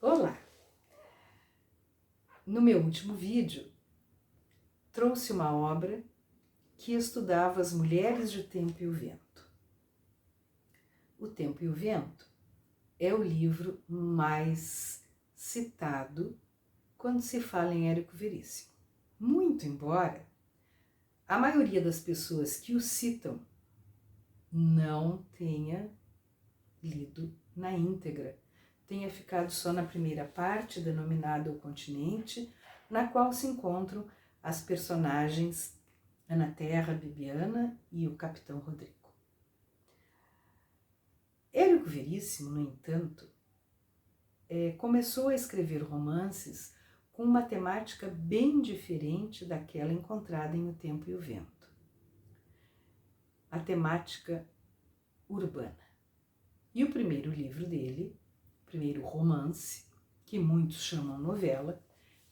Olá! No meu último vídeo, trouxe uma obra que estudava as mulheres de O Tempo e o Vento. O Tempo e o Vento é o livro mais citado quando se fala em Érico Veríssimo. Muito embora a maioria das pessoas que o citam não tenha lido na íntegra, tenha ficado só na primeira parte, denominada O Continente, na qual se encontram as personagens Ana Terra, Bibiana e o Capitão Rodrigo. Érico Veríssimo, no entanto, começou a escrever romances com uma temática bem diferente daquela encontrada em O Tempo e o Vento. A temática urbana. E o primeiro livro dele, o primeiro romance, que muitos chamam novela,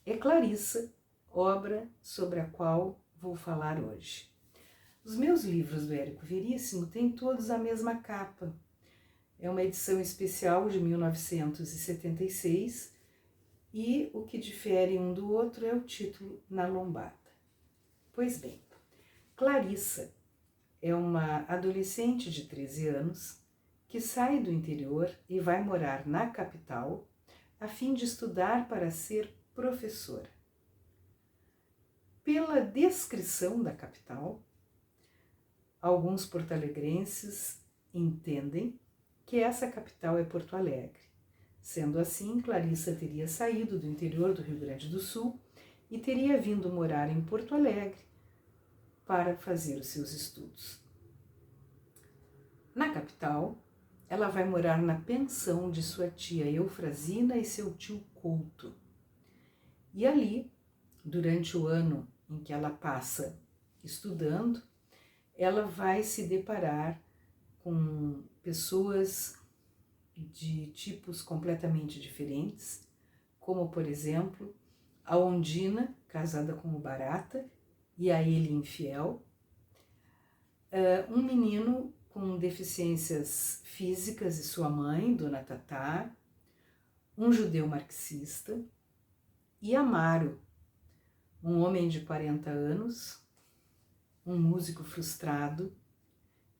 é Clarissa, obra sobre a qual vou falar hoje. Os meus livros do Érico Veríssimo têm todos a mesma capa. É uma edição especial de 1976 e o que difere um do outro é o título na lombada. Pois bem, Clarissa é uma adolescente de 13 anos que sai do interior e vai morar na capital a fim de estudar para ser professora. Pela descrição da capital, alguns porto-alegrenses entendem que essa capital é Porto Alegre. Sendo assim, Clarissa teria saído do interior do Rio Grande do Sul e teria vindo morar em Porto Alegre para fazer os seus estudos. Na capital, ela vai morar na pensão de sua tia Eufrazina e seu tio Couto. E ali, durante o ano em que ela passa estudando, ela vai se deparar com pessoas de tipos completamente diferentes, como, por exemplo, a Ondina, casada com o Barata, e a ele infiel, um menino com deficiências físicas e sua mãe, Dona Tatá, um judeu marxista, e Amaro, um homem de 40 anos, um músico frustrado,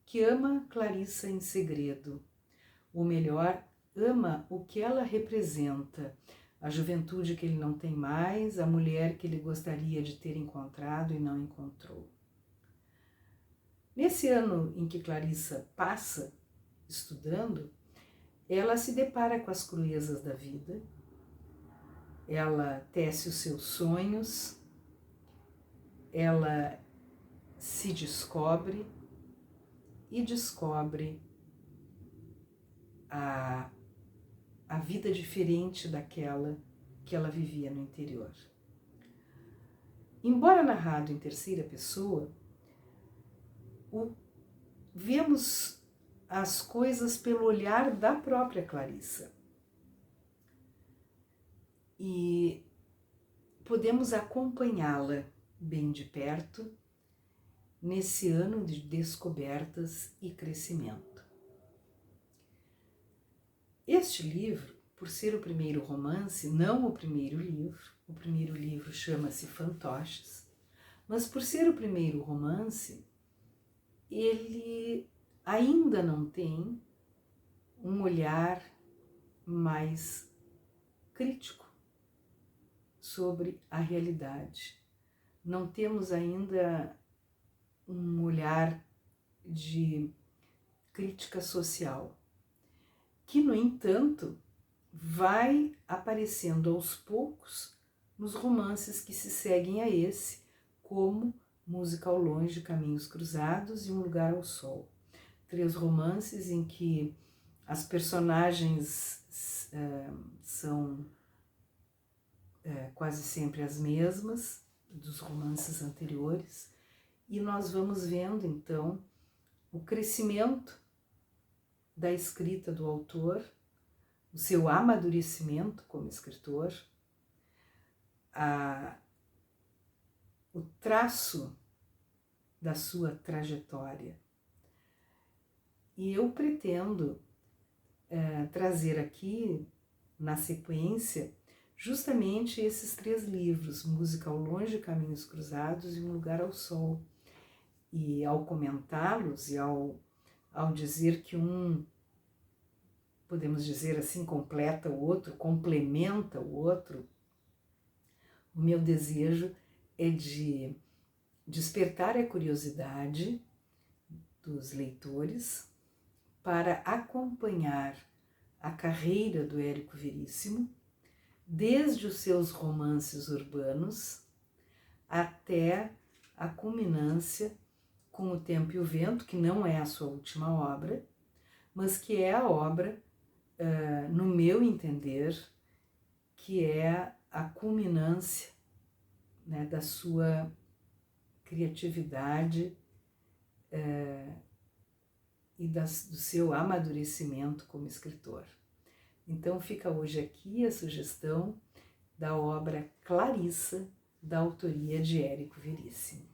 que ama Clarissa em segredo, ou melhor, ama o que ela representa, a juventude que ele não tem mais, a mulher que ele gostaria de ter encontrado e não encontrou. Nesse ano em que Clarissa passa estudando, ela se depara com as cruezas da vida, ela tece os seus sonhos, ela se descobre e descobre a vida diferente daquela que ela vivia no interior. Embora narrado em terceira pessoa, vemos as coisas pelo olhar da própria Clarissa. E podemos acompanhá-la bem de perto nesse ano de descobertas e crescimento. Este livro, por ser o primeiro romance, não o primeiro livro chama-se Fantoches, mas por ser o primeiro romance, ele ainda não tem um olhar mais crítico sobre a realidade. Não temos ainda um olhar de crítica social, que, no entanto, vai aparecendo aos poucos nos romances que se seguem a esse, como Música ao Longe, Caminhos Cruzados e Um Lugar ao Sol. 3 romances em que as personagens são quase sempre as mesmas dos romances anteriores, e nós vamos vendo então o crescimento da escrita do autor, o seu amadurecimento como escritor, o traço da sua trajetória. E eu pretendo trazer aqui na sequência justamente esses 3 livros, Música ao Longe, Caminhos Cruzados e Um Lugar ao Sol. E ao comentá-los e ao dizer que um, podemos dizer assim, completa o outro, complementa o outro, o meu desejo é de despertar a curiosidade dos leitores para acompanhar a carreira do Érico Veríssimo, desde os seus romances urbanos até a culminância com O Tempo e o Vento, que não é a sua última obra, mas que é a obra, no meu entender, que é a culminância, né, da sua criatividade e do seu amadurecimento como escritor. Então fica hoje aqui a sugestão da obra Clarissa, da autoria de Érico Veríssimo.